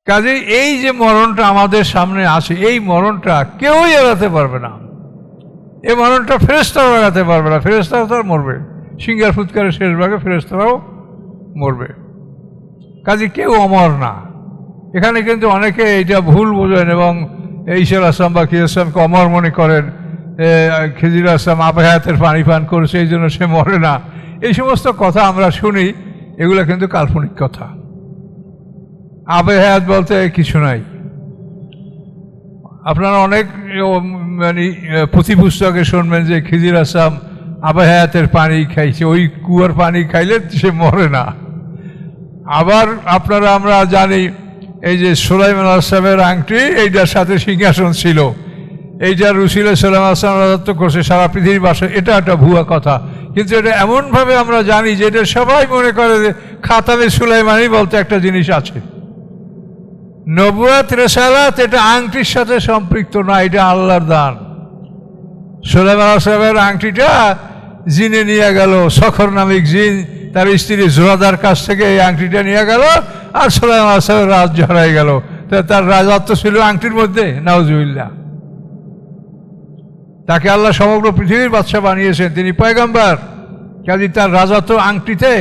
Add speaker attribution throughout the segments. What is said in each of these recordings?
Speaker 1: কাজে এই যে মরণটা আমাদের সামনে আসে, এই মরণটা কেউই এড়াতে পারবে না। এই মরণটা ফেরেশতারাও এড়াতে পারবে না। ফেরেশতারাও তো মরবে, সিংহার ফুৎকারের শেষ ভাগে ফেরেশতারাও মরবে। কাজে কেউ অমর না। এখানে কিন্তু অনেকে এইটা ভুল বোঝেন এবং ঈসা আসলাম বা খিজির আসলামকে অমর মনে করেন। খিজির আসলাম আবে হায়াতের পানি পান করেছে, এই জন্য সে মরে না। এই সমস্ত কথা আমরা শুনি, এগুলো কিন্তু কাল্পনিক কথা। আবে হায়াত বলতে কিছু নাই। আপনারা অনেক মানে পুঁথি পুস্তকে শুনবেন যে খিজির আসলাম আবে হায়াতের পানি খাইছে, ওই কুয়ার পানি খাইলে সে মরে না। আবার আমরা জানি এই যে সুলাইমান আসলামের আংটি, এইটার সাথে সিংহাসন ছিল, এইটার রুসিলে সুলাইমান আসলাম রাজত্ব করছে সারা পৃথিবীর বাসে, এটা একটা ভুয়া কথা। কিন্তু এটা এমনভাবে আমরা জানি যে এটা সবাই মনে করে যে খাতামে সুলাইমানি বলতে একটা জিনিস আছে। নবুয়াত রিসালাত এটা আংটির সাথে সম্পৃক্ত না, এটা আল্লাহর দান। সুলাইমান আসলামের আংটিটা জিনে নিয়ে গেল, সখর নামিক জিন তার স্ত্রী জোরাদার কাছ থেকে এই আংটিটা নিয়ে গেল, আর সুলাইমান আসলামের রাজ হারাই গেল। তার রাজত্ব ছিল আংটির মধ্যে, নাউজুবিল্লাহ। তাকে আল্লাহ সমগ্র পৃথিবীর বাদশা বানিয়েছেন, তিনি পয়গম্বর। কাজে তার রাজত্ব আংটিতে।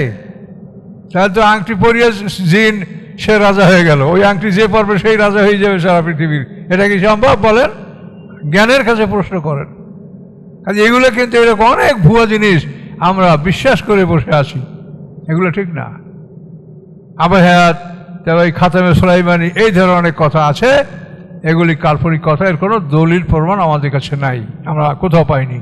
Speaker 1: তাহলে তো আংটি পরিয়ে জিন সে রাজা হয়ে গেল, ওই আংটি যে পড়বে সেই রাজা হয়ে যাবে সারা পৃথিবীর। এটা কি সম্ভব বলেন? জ্ঞানের কাছে প্রশ্ন করেন। কাজে এগুলো কিন্তু এরকম অনেক ভুয়া জিনিস আমরা বিশ্বাস করে বসে আছি, এগুলো ঠিক না। আবে হায়াত, তবে এই খাতামে সুলাইমানি, এই ধরনের অনেক কথা আছে, এগুলি কাল্পনিক কথা। এর কোনো দলিল প্রমাণ আমাদের কাছে নাই, আমরা কোথাও পাইনি।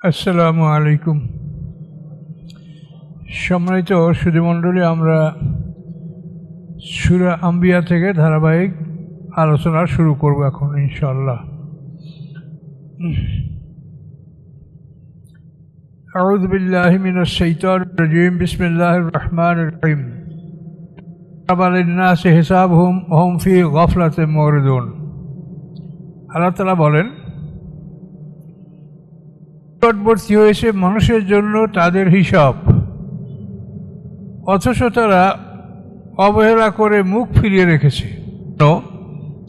Speaker 1: আসসালামু আলাইকুম। সম্মানিত সুধীমণ্ডলী, আমরা সূরা আম্বিয়া থেকে ধারাবাহিক আলোচনা শুরু করব এখন ইনশাআল্লাহ। আউযু বিল্লাহি মিনাশ শাইতানির রাজীম। বিসমিল্লাহির রহমানির রহিম। লিন-নাসি হিসাবুহুম ওয়া হুম ফি গাফলাতিন মুরিদুন। আল্লাহ তাআলা বলেন, নিকটবর্তী হয়েছে মানুষের জন্য তাদের হিসাব, অথচ তারা অবহেলা করে মুখ ফিরিয়ে রেখেছে।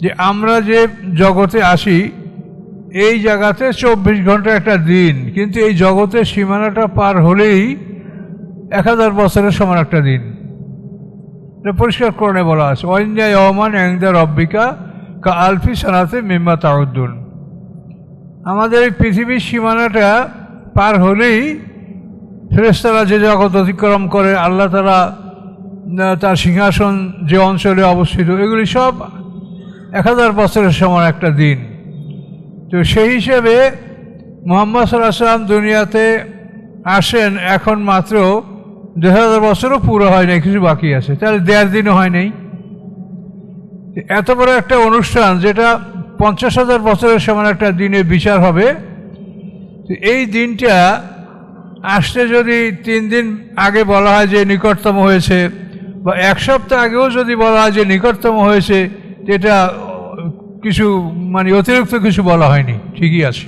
Speaker 1: যে আমরা যে জগতে আসি, এই জায়গাতে 24 ঘন্টা একটা দিন, কিন্তু এই জগতের সীমানাটা পার হলেই 1000 বছরের সমান একটা দিন। এটা পরিষ্কার করে বলা আছে, ওয়াইন্না ইয়াওমান ইনদা রাব্বিকা কা আলফি সানাতে মিম্মা তাউদ্দুন। আমাদের এই পৃথিবীর সীমানাটা পার হলেই ফেরেশতারা যে জগৎ অতিক্রম করে, আল্লাহ তাআলা তার সিংহাসন যে অঞ্চলে অবস্থিত, এগুলি সব 1000 বছরের সমান একটা দিন। তো সেই হিসেবে মুহাম্মদ সাল্লাল্লাহু আলাইহি ওয়াসাল্লাম দুনিয়াতে আসেন এখন মাত্র 2000 বছরও পুরো হয় নাই, কিছু বাকি আছে। তাহলে 1.5 দিনও হয় নাই। এত বড় একটা অনুষ্ঠান, যেটা 50,000 বছরের সমান একটা দিনের বিচার হবে, এই দিনটা আসতে যদি 3 দিন আগে বলা হয় যে নিকটতম হয়েছে, বা 1 সপ্তাহ আগেও যদি বলা হয় যে নিকটতম হয়েছে, এটা কিছু মানে অতিরিক্ত কিছু বলা হয়নি, ঠিকই আছে।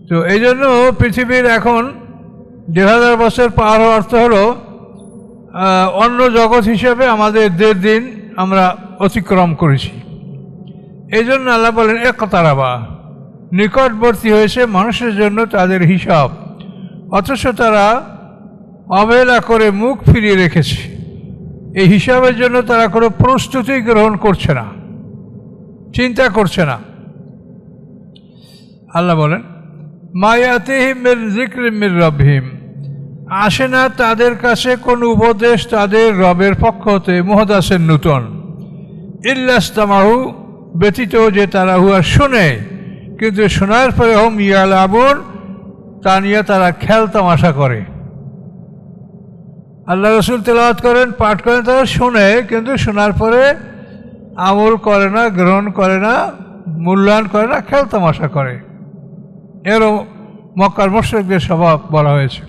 Speaker 1: তো এই জন্য পৃথিবীর এখন 1000 বছর পার হওয়ার অর্থ হলো অন্য জগৎ হিসেবে আমাদের 1.5 দিন আমরা অতিক্রম করেছি। এই জন্য আল্লাহ বলেন, ইকতারাবা, নিকটবর্তী হয়েছে মানুষের জন্য তাদের হিসাব, অথচ তারা অবহেলা করে মুখ ফিরিয়ে রেখেছে। এই হিসাবের জন্য তারা কোনো প্রস্তুতি গ্রহণ করছে না, চিন্তা করছে না। আল্লাহ বলেন, মা ইয়াতিহিম মিন যিকরিম মির রাব্বিহিম, আসে না তাদের কাছে কোনো উপদেশ তাদের রবের পক্ষ হতে, মুহদাসের নূতন, ইল্লাস্তামাহু, ব্যতীত যে তারা হুয়া শুনে, কিন্তু শোনার পরে হুম ইয়ালাবুন, তা নিয়ে তারা খেল তামাশা করে। আল্লাহ রাসূল তেলাওয়াত করেন, পাঠ করেন, তারা শোনে, কিন্তু শোনার পরে আমল করে না, গ্রহণ করে না, মূল্যায়ন করে না, খেল তামাশা করে। এরও মক্কার মুশরিকদের স্বভাব বলা হয়েছে।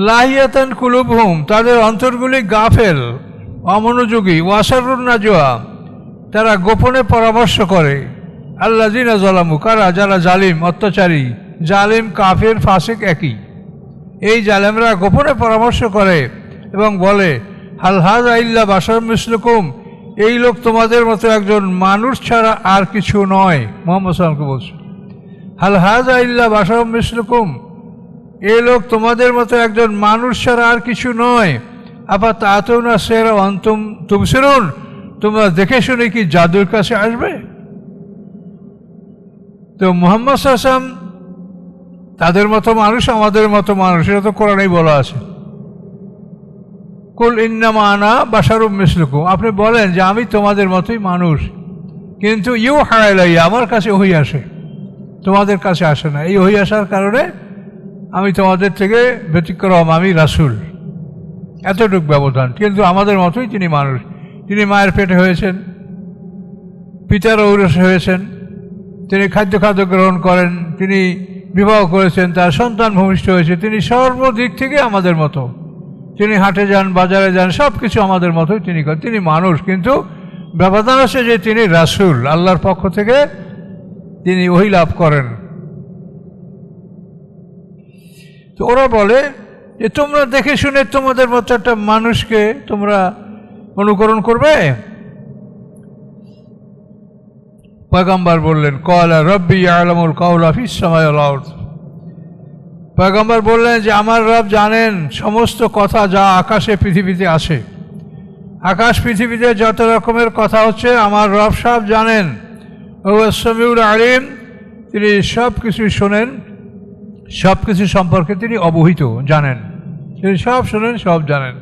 Speaker 1: লাহিয়াতান কুলুবহুম, তাদের অন্তরগুলি গাফেল, অমনোযোগী। ওয়াসারুন নাজওয়া, তারা গোপনে পরামর্শ করে। আল্লাযিনা যালামু, কারা? যারা জালিম, অত্যাচারী। জালিম, কাফের, ফাসিক একই। এই জালেমরা গোপনে পরামর্শ করে এবং বলে, হাল হাযা ইল্লা বাশারুম মিসলুকুম, এই লোক তোমাদের মতো একজন মানুষ ছাড়া আর কিছু নয়। মুহাম্মদ সাল্লাল্লাহু আলাইহি ওয়াসাল্লামকে বলছে, হাল হাযা ইল্লা বাশারুম মিসলুকুম, এই লোক তোমাদের মতো একজন মানুষ ছাড়া আর কিছু নয়। আফা তা'তুনা সিহরা ওয়া আনতুম তুবসিরুন, তোমরা দেখে শুনে কি জাদুর কাছে আসবে? তো মুহাম্মদ সাল্লাল্লাহু আলাইহি ওয়াসাল্লাম তাদের মতো মানুষ, আমাদের মতো মানুষ, এটা তো কোরআনেই বলা আছে। কুল ইন্নামা আনা বাশারুম মিসলুকুম, আপনি বলেন যে আমি তোমাদের মতোই মানুষ, কিন্তু ইউহা ইলাইয়া, আমার কাছে ওহী আসে, তোমাদের কাছে আসে না। এই ওহী আসার কারণে আমি তোমাদের থেকে ব্যতিক্রম, আমি রাসূল, এতটুকু ব্যবধান। কিন্তু আমাদের মতোই তিনি মানুষ। তিনি মায়ের পেটে হয়েছেন, পিতার ঔরসে হয়েছেন, তিনি খাদ্য গ্রহণ করেন, তিনি বিবাহ করেছেন, তার সন্তান ভূমিষ্ঠ হয়েছে, তিনি সর্বদিক থেকে আমাদের মতো। তিনি হাটে যান, বাজারে যান, সব কিছু আমাদের মতোই তিনি করেন। তিনি মানুষ, কিন্তু ব্যবধান আছে যে তিনি রাসূল, আল্লাহর পক্ষ থেকে তিনি ওহী লাভ করেন। তো ওরা বলে যে তোমরা দেখে শুনে তোমাদের মতো একটা মানুষকে তোমরা অনুকরণ করবে। পয়গম্বর বললেন, ক্বালা রাব্বি ইয়ালামুল কাওলা ফিস সামাই ওয়াল আরদ, পয়গম্বর বললেন যে আমার রব জানেন সমস্ত কথা যা আকাশে পৃথিবীতে আছে। আকাশ পৃথিবীতে যত রকমের কথা হচ্ছে আমার রব সব জানেন। ওয়াস সামিউল আলিম, তিনি সব কিছু শোনেন, সব কিছু সম্পর্কে তিনি অবহিত, জানেন, তিনি সব শোনেন, সব জানেন।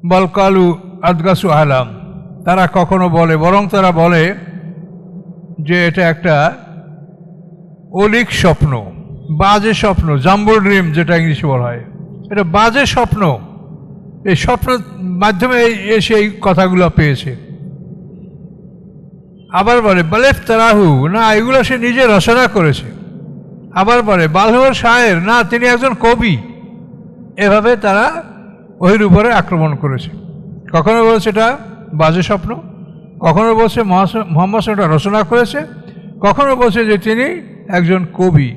Speaker 1: বল কালু আদগাসু আহলাম, তারা কখনো বলে, বরং তারা বলে যে এটা একটা অলিক স্বপ্ন, বাজে স্বপ্ন, জাম্বল ড্রিম যেটা ইংলিশে বলা হয়, এটা বাজে স্বপ্ন। এই স্বপ্নের মাধ্যমে এসে এই কথাগুলো পেয়েছে। আবার বলে বালেফ তারাহু, না এগুলো সে নিজে রচনা করেছে। আবার বলে বালহুয়ার শায়ের, না তিনি একজন কবি। এভাবে তারা ওহির উপরে আক্রমণ করেছে। কখনো বলছে এটা বাজে স্বপ্ন, কখনো বলছে মুহাম্মদ এটা রচনা করেছে, কখনো বলছে যে তিনি একজন কবি।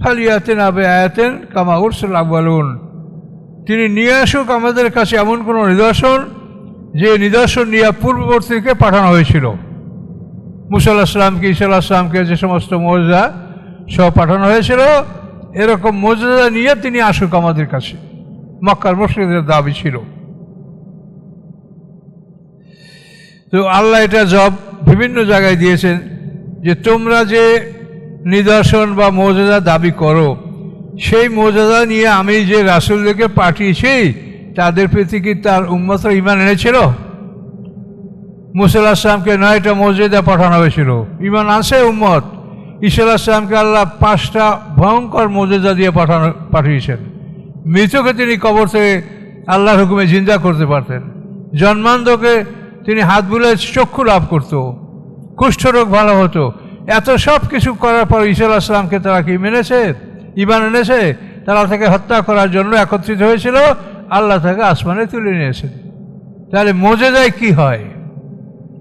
Speaker 1: ফালিয়াতেন আবে আয়াতেন কামা উরসিল আউয়ালুন, তিনি নিয়ে আসুক আমাদের কাছে এমন কোনো নিদর্শন যে নিদর্শন নিয়ে পূর্ববর্তীকে পাঠানো হয়েছিল। মুসা আলাইহিস সালামকে, ঈসা আলাইহিস সালামকে যে সমস্ত মুজিজা সব পাঠানো হয়েছিল, এরকম মুজিজা নিয়ে তিনি আসুক আমাদের কাছে। মক্কার মুশরিকদের দাবি ছিল। তো আল্লাহ এটা জব বিভিন্ন জায়গায় দিয়েছেন যে তোমরা যে নিদর্শন বা মুজিজা দাবি করো, সেই মুজিজা নিয়ে আমি যে রাসূলদেরকে পাঠিয়েছি তাদের প্রতি কি তার উম্মতরা ঈমান এনেছিল? মুসা আলাইহিস সালামকে 9টা মুজিজা পাঠানো হয়েছিল, ঈমান আনছে উম্মত। ঈসা আলাইহিস সালামকে আল্লাহ 5টা ভয়ঙ্কর মুজিজা দিয়ে পাঠিয়েছেন। মৃতকে তিনি কবর থেকে আল্লাহর হুকুমে জিন্দা করতে পারতেন। জন্মান্ধকে তিনি হাত বুলে চক্ষু লাভ করত, কুষ্ঠরোগ ভালো হতো। এত সব কিছু করার পর ঈসা আলাইহিস সালামকে তারা কি মেনেছে, ঈমান এনেছে? তারা তাকে হত্যা করার জন্য একত্রিত হয়েছিল, আল্লাহ তাকে আসমানে তুলে নিয়েছে। তাহলে মুজিজায় কি হয়?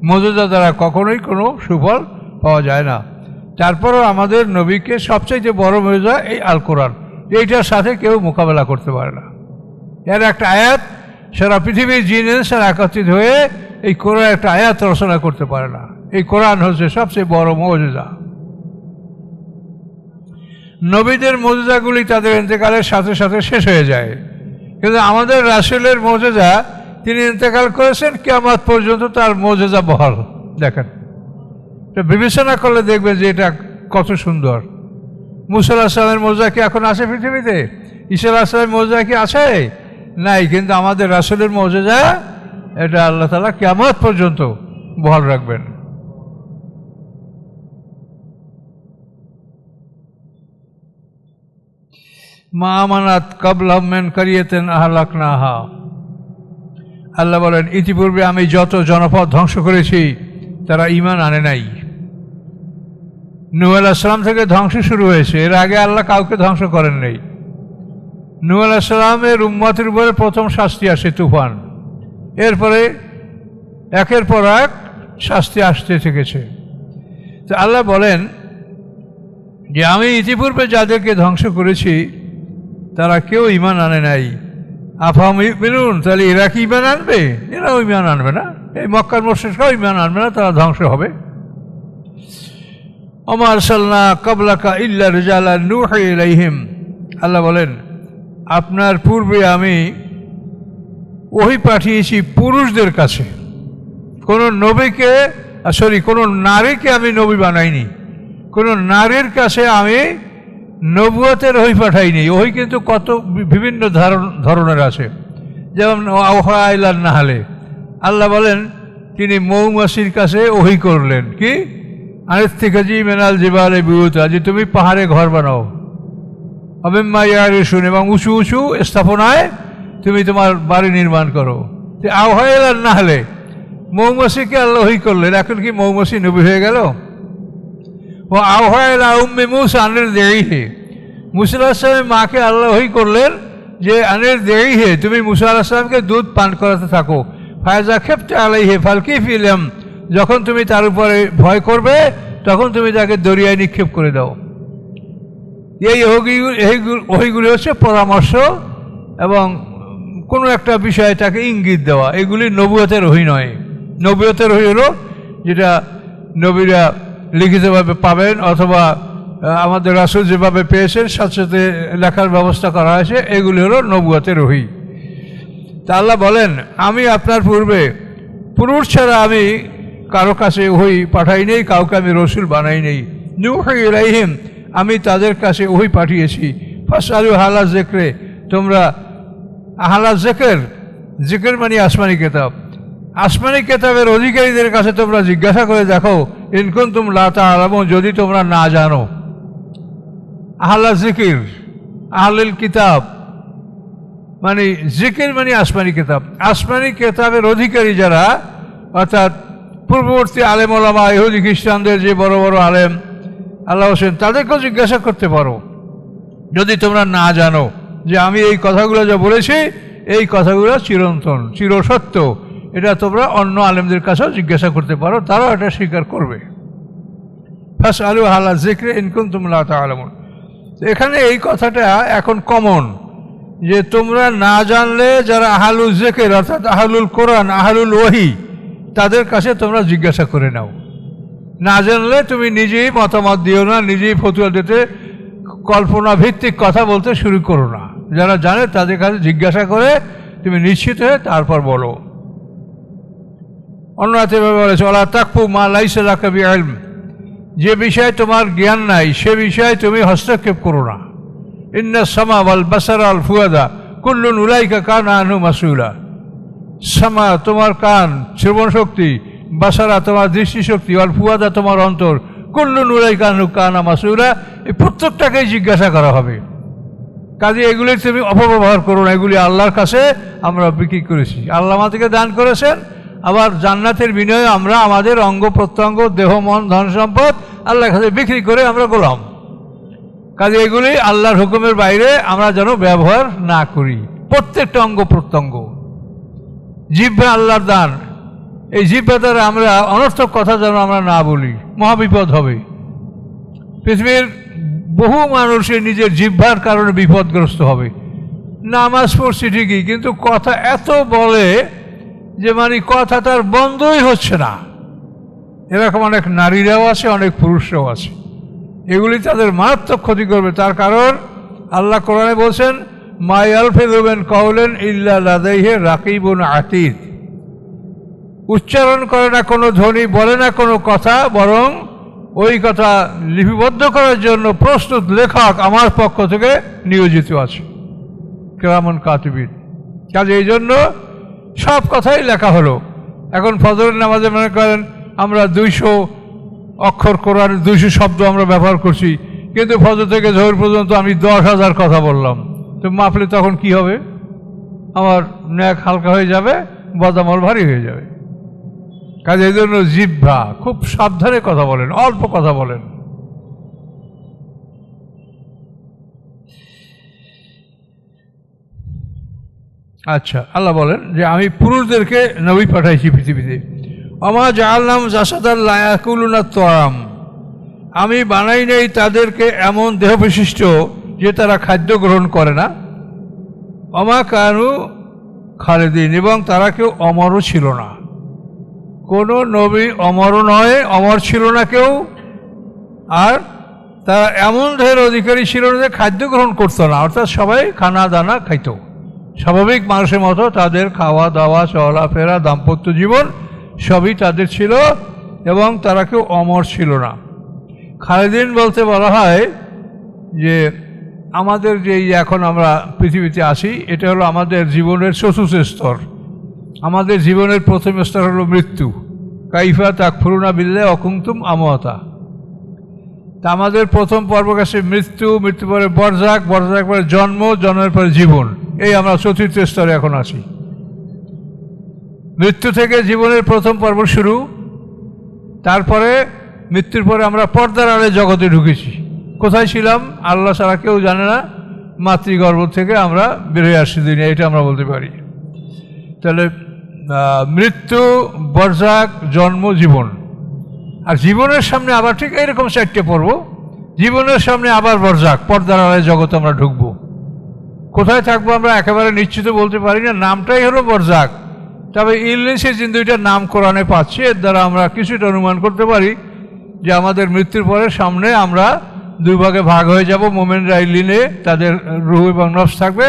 Speaker 1: মুজিজা দ্বারা কখনোই কোনো সুফল পাওয়া যায় না। তারপরও আমাদের নবীকে সবচাইতে বড় মুজিজা এই আল কোরআন, এইটার সাথে কেউ মোকাবেলা করতে পারে না। এর একটা আয়াত সারা পৃথিবীর জিন সারা একত্রিত হয়ে এই কোরআন একটা আয়াত রচনা করতে পারে না। এই কোরআন হচ্ছে সবচেয়ে বড় মুজিজা। নবীদের মুজিজাগুলি তাদের ইন্তেকালের সাথে সাথে শেষ হয়ে যায়, কিন্তু আমাদের রাসূলের মুজিজা, তিনি ইন্তেকাল করেছেন, কিয়ামত পর্যন্ত তার মুজিজা বহাল। দেখেন, বিবেচনা করলে দেখবেন যে এটা কত সুন্দর। মুসা আলাইহিস সালামের মুজিজা কি এখন আছে পৃথিবীতে? ঈসা আলাইহিস সালামের মুজিজা কি আছে? নাই। কিন্তু আমাদের রাসূলের মুজিজা, এটা আল্লাহ তাআলা কিয়ামত পর্যন্ত বহাল রাখবেন। মা আমানাত কাবলাহুম মিন কারিয়াতিন আহলাকনাহা, আল্লাহ বলেন ইতিপূর্বে আমি যত জনপদ ধ্বংস করেছি তারা ঈমান আনে নাই। নূহ আলাইহিস সালাম থেকে ধ্বংস শুরু হয়েছে, এর আগে আল্লাহ কাউকে ধ্বংস করেন নাই। নূহ আলাইহিস সালামের উম্মতের উপরে প্রথম শাস্তি আসে তুফান, এরপরে একের পর এক শাস্তি আসতে থেকেছে। তো আল্লাহ বলেন যে আমি ইতিপূর্বে যাদেরকে ধ্বংস করেছি তারা কেউ ঈমান আনে নাই। আফাহুম ইউমিনুন, তাহলে এরা কি ঈমান আনবে? এরাও ঈমান আনবে না, এই মক্কার মুশরিকরাও ঈমান আনবে না, তারা ধ্বংস হবে। ওমা আরসালনা ক্বাবলাকা ইল্লা রিজালান নূহি ইলাইহিম, আল্লাহ বলেন আপনার পূর্বে আমি ওহী পাঠিয়েছি পুরুষদের কাছে, কোনো নবীকে কোনো নারীকে আমি নবী বানাইনি, কোনো নারীর কাছে আমি নবুয়তের ওহী পাঠাইনি। ওহী কিন্তু কত বিভিন্ন ধরনের আছে, যেমন আওহা ইলান নাহলে, আল্লাহ বলেন তিনি মৌমাছির কাছে ওহী করলেন কি, আনিত্তিখাজি মিনাল জিবালি বুয়ুতা, যে তুমি পাহাড়ে ঘর বানাও, অমিম্মা ইয়ারিশুন, এবং উঁচু উঁচু স্থাপনায় তুমি তোমার বাড়ি নির্মাণ করো। আওহা ইলান নাহলে, মৌমাছিকে আল্লাহ ওহী করলেন, এখন কি মৌমাছি নবী হয়ে গেল? ও আওহা ইলা উম্মি মূসা আনির দেইহে, মূসা আলাইহিস সালামের মাকে আল্লাহ ওহী করলেন যে আনির দেইহে, তুমি মূসা আলাইহিস সালামকে দুধ পান করাতে থাকো। ফায়জা খেপতে আলাইহে ফালকি ফিলাম, যখন তুমি তার উপরে ভয় করবে তখন তুমি তাকে দরিয়ায় নিক্ষেপ করে দাও। এই ওহীগুলি হচ্ছে পরামর্শ এবং কোনো একটা বিষয়ে তাকে ইঙ্গিত দেওয়া, এগুলি নবুয়তের ওহী নয়। নবুয়তের ওহী হলো যেটা নবীরা লিখিতভাবে পাবেন অথবা আমাদের রাসূল যেভাবে পেয়েছেন সাথে সাথে লেখার ব্যবস্থা করা হয়েছে, এগুলি হলো নবুয়তের ওহী। তা আল্লাহ বলেন আমি আপনার পূর্বে পুরুষ ছাড়া আমি কারো কাছে ওহী পাঠাই নেই, কাউকে আমি রসুল বানাই নেই। নূহি ইলাইহিম, আমি তাদের কাছে ওহী পাঠিয়েছি। ফাসআলু আহলা যিকরে, তোমরা আহলা যিকর, যিকর মানে আসমানি কিতাব, আসমানি কিতাবের অধিকারীদের কাছে তোমরা জিজ্ঞাসা করে দেখো, ইন কুনতুম লা তা'লামুন, যদি তোমরা না জানো। আহলা যিকির, আহলুল কিতাব মানে জিকির মানে আসমানি কিতাব, আসমানি কিতাবের অধিকারী যারা, অর্থাৎ পূর্ববর্তী আলেম ওলামা, ইহুদি খ্রিস্টানদের যে বড় বড় আলেম আল্লাহ হোসেন, তাদেরকেও জিজ্ঞাসা করতে পারো যদি তোমরা না জানো যে আমি এই কথাগুলো যা বলেছি এই কথাগুলো চিরন্তন চিরসত্য, এটা তোমরা অন্য আলেমদের কাছেও জিজ্ঞাসা করতে পারো, তারাও এটা স্বীকার করবে। ফাসআলু আহলা যিকরি ইন কুনতুম লা তা'লামুন। এখানে এই কথাটা এখন কমন যে তোমরা না জানলে যারা আহলুল যিকর অর্থাৎ আহলুল কোরআন, আহলুল ওহী, তাদের কাছে তোমরা জিজ্ঞাসা করে নাও। না জানলে তুমি নিজেই মতামত দিও না, নিজেই ফতুয়া দিতে কল্পনা ভিত্তিক কথা বলতে শুরু করো না। যারা জানে তাদের কাছে জিজ্ঞাসা করে তুমি নিশ্চিত হয়ে তারপর বলো। অন্য হাতে বলেছে ওয়ালা তাকফু মা লাইসা লাকা বিইলম, যে বিষয়ে তোমার জ্ঞান নাই সে বিষয়ে তুমি হস্তক্ষেপ করো না। ইন্না সামা ওয়াল বাসারা ওয়াল ফুয়াদা কুল্লুন উলাইকা কানা আনহু মাসউলা, সামা তোমার কান শ্রবণ শক্তি, বাসারা তোমার দৃষ্টিশক্তি, ওয়াল ফুয়াদা তোমার অন্তর, কুল্লুন উলাইকা আনহু কানা মাসউলা, এই প্রত্যেকটাকেই জিজ্ঞাসা করা হবে। কাজে এগুলির তুমি অপব্যবহার করো না, এগুলি আল্লাহর কাছে আমরা বিক্রি করেছি, আল্লাহ আমাদেরকে দান করেছেন। আবার জান্নাতের বিনিময়ে আমরা আমাদের অঙ্গ প্রত্যঙ্গ, দেহ, মন, ধন সম্পদ আল্লাহর কাছে বিক্রি করে আমরা গোলাম। কাজে এগুলি আল্লাহর হুকুমের বাইরে আমরা যেন ব্যবহার না করি। প্রত্যেকটা অঙ্গ প্রত্যঙ্গ, জিহ্বা আল্লাহর দান, এই জিহ্বা দ্বারা আমরা অনর্থক কথা যেন আমরা না বলি, মহাবিপদ হবে। পৃথিবীর বহু মানুষের নিজের জিহ্বার কারণে বিপদগ্রস্ত হবে। নামাজ পড়ছি ঠিকই, কিন্তু কথা এত বলে যে মানে কথা তার বন্ধই হচ্ছে না। এরকম অনেক নারীরাও আছে, অনেক পুরুষরাও আছে। এগুলি তাদের মারাত্মক ক্ষতি করবে। তার কারণ আল্লাহ কোরআনে বলছেন মা ইয়ালফিযু মিন কাওলিন ইল্লা লাদাইহি রাকিবুন আতীদ, উচ্চারণ করে না কোনো ধ্বনি, বলে না কোনো কথা, বরং ওই কথা লিপিবদ্ধ করার জন্য প্রস্তুত লেখক আমার পক্ষ থেকে নিয়োজিত আছে, কিরামান কাতিবিন। কাজে এই জন্য সব কথাই লেখা হলো। এখন ফজরের নামাজে মনে করেন আমরা 200 অক্ষর কোরআন, 200 শব্দ আমরা ব্যবহার করছি, কিন্তু ফজর থেকে জোহর পর্যন্ত আমি 10,000 কথা বললাম, তো মাপলে তখন কি হবে? আমার নেক হালকা হয়ে যাবে, বদামল ভারী হয়ে যাবে। কাজে এই জন্য জিহ্বা খুব সাবধানে কথা বলেন, অল্প কথা বলেন। আচ্ছা, আল্লাহ বলেন যে আমি পুরুষদেরকে নবী পাঠাইছি পৃথিবীতে। ওমা জাআলনাহুম জাসাদান লা ইয়াকুলুনা তাআম, আমি বানাই নাই তাদেরকে এমন দেহ বিশিষ্ট যে তারা খাদ্য গ্রহণ করে না, অমা কানু খালেদিন, এবং তারা কেউ অমরও ছিল না। কোনো নবী অমরও নয়, অমর ছিল না কেউ, আর তারা এমন দেহের অধিকারী ছিল না যে খাদ্য গ্রহণ করতো না, অর্থাৎ সবাই খানা দানা খাইত, স্বাভাবিক মানুষের মতো তাদের খাওয়া দাওয়া চলাফেরা দাম্পত্য জীবন সবই তাদের ছিল, এবং তারা কেউ অমর ছিল না। খালেদিন বলতে বলা হয় যে আমাদের যে এখন আমরা পৃথিবীতে আসি, এটা হলো আমাদের জীবনের চতুর্থ স্তর। আমাদের জীবনের প্রথম স্তর হলো মৃত্যু। কাইফা তাকফুরুনা বিল্লাহি ওয়া কুনতুম আমওয়াতা। তা আমাদের প্রথম পর্ব গেছে মৃত্যু, মৃত্যু পরে বরজাক, বরজাক পরে জন্ম, জন্মের পরে জীবন। এই আমরা চতুর্থ স্তরে এখন আছি। মৃত্যু থেকে জীবনের প্রথম পর্ব শুরু, তারপরে মৃত্যুর পরে আমরা পর্দার আড়ে জগতে ঢুকেছি। কোথায় ছিলাম আল্লাহ ছাড়া কেউ জানে না, মাতৃগর্ভ থেকে আমরা বেরিয়ে আসছি দুনিয়া, এটা আমরা বলতে পারি। তাহলে মৃত্যু, বরজাক, জন্ম, জীবন। আর জীবনের সামনে আবার ঠিক এইরকম চারটে পর্ব। জীবনের সামনে আবার বরজাক, পর্দার আড়ে জগতে আমরা ঢুকবো। কোথায় থাকবো আমরা একেবারে নিশ্চিত বলতে পারি না, নামটাই হলো বরজাক। তবে ইংলিশে যে দুইটা নাম কোরআনে পাচ্ছি, এর দ্বারা আমরা কিছুটা অনুমান করতে পারি যে আমাদের মৃত্যুর পরে সামনে আমরা দুই ভাগে ভাগ হয়ে যাব। মোমেনরা ইলিনে তাদের রুহ এবং নফস থাকবে,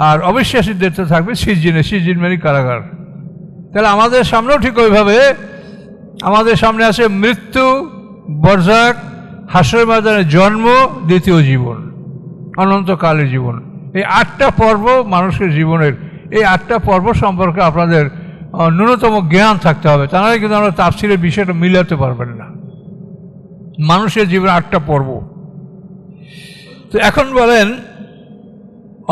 Speaker 1: আর অবিশ্বাসীদের তো থাকবে সিজিনে, সিজিন মানে কারাগার। তাহলে আমাদের সামনেও ঠিক ওইভাবে আমাদের সামনে আছে মৃত্যু, বরজাক, হাসরের ময়দানে জন্ম, দ্বিতীয় জীবন, অনন্তকালের জীবন। এই 8টা পর্ব মানুষের জীবনের। এই 8টা পর্ব সম্পর্কে আপনাদের ন্যূনতম জ্ঞান থাকতে হবে, তা নাহলে কিন্তু আমরা তাফসীরের বিষয়টা মিলাতে পারবেন না। মানুষের জীবনে 8টা পর্ব। তো এখন বলেন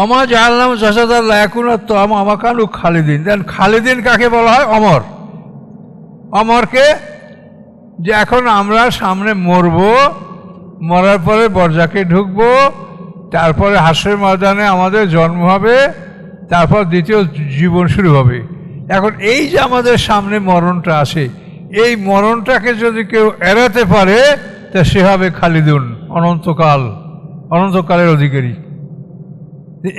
Speaker 1: অমা জাআলনাম জাসাদান লা ইয়াকুনা তাআমু ওয়া কানু খালিদিন। দেন খালিদিন কাকে বলা হয়? অমর। অমরকে, যে এখন আমরা সামনে মরব, মরার পরে বরজাকে ঢুকব, তারপরে হাসরের ময়দানে আমাদের জন্ম হবে, তারপর দ্বিতীয় জীবন শুরু হবে। এখন এই যে আমাদের সামনে মরণটা আসে, এই মরণটাকে যদি কেউ এড়াতে পারে তা সে হবে খালিদুন, অনন্তকাল, অনন্তকালের অধিকারী।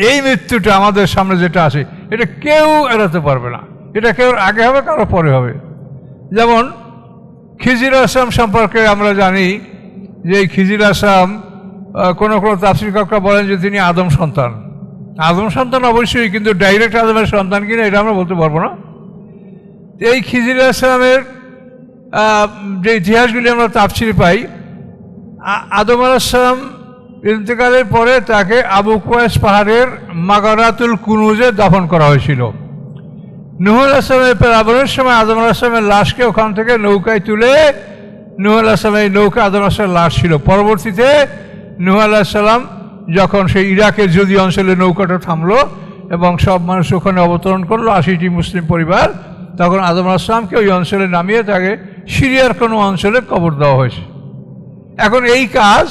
Speaker 1: এই মৃত্যুটা আমাদের সামনে যেটা আসে, এটা কেউ এড়াতে পারবে না। এটা কেউ আগে হবে, কারো পরে হবে। যেমন খিজির আসলাম সম্পর্কে আমরা জানি যে এই খিজির আসলাম, কোনো কোনো তাফসীরকাররা বলেন যে তিনি আদম সন্তান। আদম সন্তান অবশ্যই, কিন্তু ডাইরেক্ট আদমের সন্তান কিনা এটা আমরা বলতে পারবো না। এই খিজির আসলামের যে ইতিহাসগুলি আমরা তাফসীরে পাই, আদম আলাইহিস সালাম ইন্তেকালের পরে তাকে আবু কুবাইস পাহাড়ের মাগারাতুল কুনুজে দাফন করা হয়েছিল। নূহ আলাইহিস সালামের প্লাবনের সময় আদম আলাইহিস সালামের লাশকে ওখান থেকে নৌকায় তুলে, নূহ আলাইহিস সালামের নৌকা আদম আলাইহিস সালামের লাশ ছিল। পরবর্তীতে নূহ আলাইহিস সালাম যখন সেই ইরাকের যদি অঞ্চলে নৌকাটা থামলো এবং সব মানুষ ওখানে অবতরণ করলো, 80টি মুসলিম পরিবার, তখন আদম আলাইহিস সালামকে ওই অঞ্চলে নামিয়ে তাকে সিরিয়ার কোনো অঞ্চলে কবর দেওয়া হয়েছে। এখন এই কাজ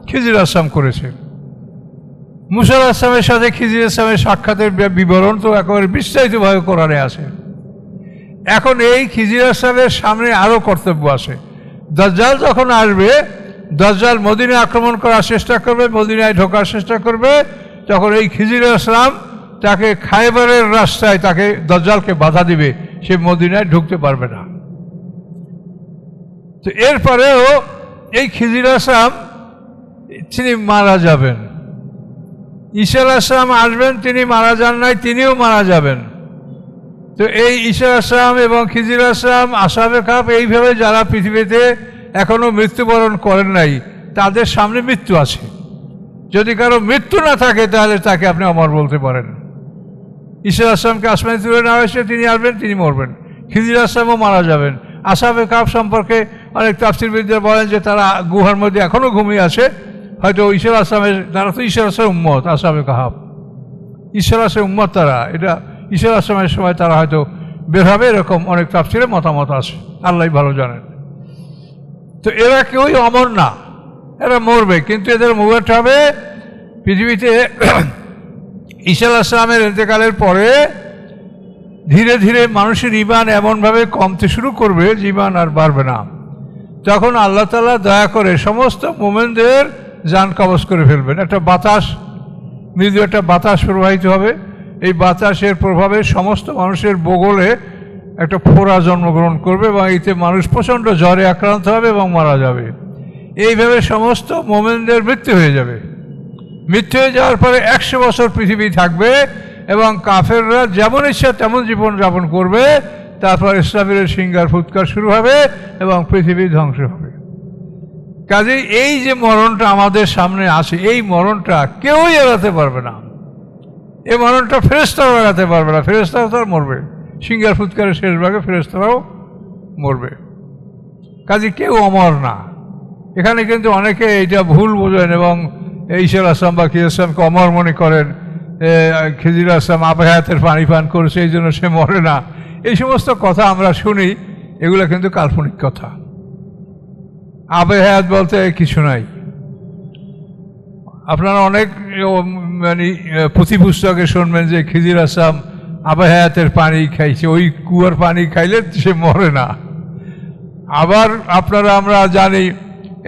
Speaker 1: খিজির আসলাম করেছে। মুসা আলাইহিস সালামের সাথে খিজির আসলামের সাক্ষাতের বিবরণ তো একেবারে বিস্তারিতভাবে কোরআনে আছে। এখন এই খিজির আসলামের সামনে আরও কর্তব্য আছে। দাজ্জাল যখন আসবে, দাজ্জাল মদিনায় আক্রমণ করার চেষ্টা করবে, মদিনায় ঢোকার চেষ্টা করবে, তখন এই খিজির আসলাম তাকে খায়বারের রাস্তায় তাকে দাজ্জালকে বাধা দিবে, সে মদিনায় ঢুকতে পারবে না। তো এরপরেও এই খিজির আসলাম তিনি মারা যাবেন। ঈসা আলাইহিস সালাম আসবেন, তিনি মারা যান নাই, তিনিও মারা যাবেন। তো এই ঈসা আলাইহিস সালাম এবং খিজির আসলাম, আসহাবে কাহফ, এইভাবে যারা পৃথিবীতে এখনো মৃত্যুবরণ করেন নাই, তাদের সামনে মৃত্যু আছে। যদি কারো মৃত্যু না থাকে তাহলে তাকে আপনি অমর বলতে পারেন। ঈসা আলাইহিস সালামকে আসমানে তুলে নেওয়া হয়েছে, তিনি আসবেন, তিনি মরবেন। খিজির আসলামও মারা যাবেন। আসহাবে কাহফ সম্পর্কে অনেক তাফসীরবিদরা বলেন যে তারা গুহার মধ্যে এখনও ঘুমিয়ে আছে। হয়তো ঈসা আলাইহিস সালামের, তারা তো ঈসা আলাইহিস সালামের উম্মত, আসহাবে কাহফ ঈসা আলাইহিস সালামের উম্মত তারা, এটা ঈসা আলাইহিস সালামের সময় তারা হয়তো বের হবে, এরকম অনেক তাফসীরে মতামত আছে, আল্লাহই ভালো জানেন। তো এরা কেউই অমর না, এরা মরবে, কিন্তু এদের মরতে হবে পৃথিবীতে। ঈসা আলাইহিস সালামের ইন্তেকালের পরে ধীরে ধীরে মানুষের ঈমান এমনভাবে কমতে শুরু করবে যে ঈমান আর বাড়বে না। তখন আল্লাহ তাআলা দয়া করে সমস্ত মোমেনদের জান কবজ করে ফেলবেন। একটা বাতাস, মৃদু একটা বাতাস প্রবাহিত হবে, এই বাতাসের প্রভাবে সমস্ত মানুষের বগলে একটা ফোঁড়া জন্মগ্রহণ করবে এবং এতে মানুষ প্রচণ্ড জ্বরে আক্রান্ত হবে এবং মারা যাবে। এইভাবে সমস্ত মোমেনদের মৃত্যু হয়ে যাবে। মৃত্যু হয়ে যাওয়ার পরে 100 বছর পৃথিবী থাকবে এবং কাফেররা যেমন ইচ্ছা তেমন জীবন যাপন করবে। তারপর ইসলামের সিঙ্গার ফুৎকার শুরু হবে এবং পৃথিবী ধ্বংস হবে। কাজেই এই যে মরণটা আমাদের সামনে আছে, এই মরণটা কেউই এড়াতে পারবে না। এই মরণটা ফেরেশতারাও এড়াতে পারবে না। ফেরেশতারাও তো মরবে, সিঙ্গার ফুৎকারের শেষ ভাগে ফেরেশতারাও মরবে। কাজে কেউ অমর না। এখানে কিন্তু অনেকে এইটা ভুল বোঝেন এবং ঈসা আলাইহিস সালাম বা খিজির সালামকে অমর মনে করেন। খিজির আলাইহিস সালাম আবে হায়াতের পানি পান করেছে, এই জন্য সে মরে না। এই সমস্ত কথা আমরা শুনি, এগুলো কিন্তু কাল্পনিক কথা। আবে হায়াত বলতে কিছু নাই। আপনারা অনেক মানে পুঁথি পুস্তকে শুনবেন যে খিজির আলাইহিস সালাম আবে হায়াতের পানি খাইছে, ওই কুয়ার পানি খাইলে সে মরে না। আবার আমরা জানি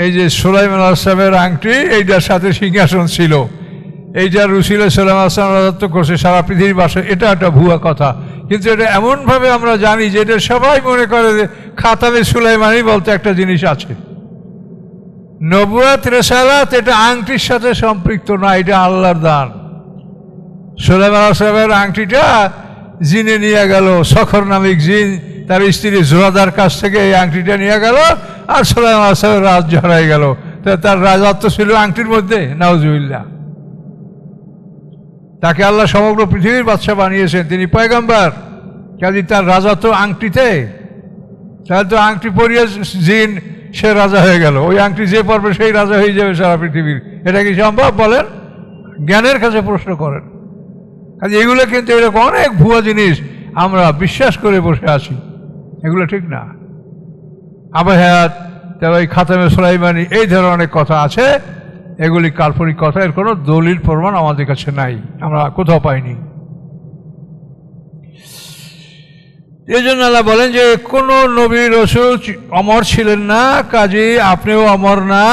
Speaker 1: এই যে সুলাইমান আলাইহিস সালামের আংটি, এইটার সাথে সিংহাসন ছিল, এইটা রুসিলে সুলাইমান আলাইহিস সালাম রাজত্ব করছে সারা পৃথিবীর বাসে, এটা একটা ভুয়া কথা। কিন্তু এটা এমনভাবে আমরা জানি যে এটা সবাই মনে করে যে খাতামে সুলাইমানি বলতে একটা জিনিস আছে। নবুয়াত রিসালাত এটা আংটির সাথে সম্পৃক্ত না, এটা আল্লাহর দান। সুলাইমান আলাইহিস সালামের আংটিটা জিনে নিয়ে গেল, সখর নামিক জিন তার স্ত্রী জোরাদার কাছ থেকে এই আংটিটা নিয়ে গেল, আর সুলাইমান আলাইহিস সালামের রাজ্য হারাই গেল। তার রাজত্ব ছিল আংটির মধ্যে, নাউজুবিল্লাহ। তাকে আল্লাহ সমগ্র পৃথিবীর বাদশা বানিয়েছেন, তিনি পয়গম্বর। কাজে তার রাজত্ব আংটিতে। তাহলে তো আংটি পরিয়ে জিন সে রাজা হয়ে গেল, ওই আংটি যে পড়বে সেই রাজা হয়ে যাবে সারা পৃথিবীর। এটা কি সম্ভব বলেন? জ্ঞানের কাছে প্রশ্ন করেন। কাজে এগুলো কিন্তু এরকম অনেক ভুয়া জিনিস আমরা বিশ্বাস করে বসে আছি, এগুলো ঠিক না। আবে হায়াত, তারপর এই খাতামে সুলাইমানি, এই ধরনের অনেক কথা আছে, এগুলি কাল্পনিক কথা। এর কোনো দলিল প্রমাণ আমাদের কাছে নাই, আমরা কোথাও পাইনি। এই জন্য আল্লাহ বলেন যে কোনো নবী রাসূল অমর ছিলেন না, কাজে আপনিও অমর না,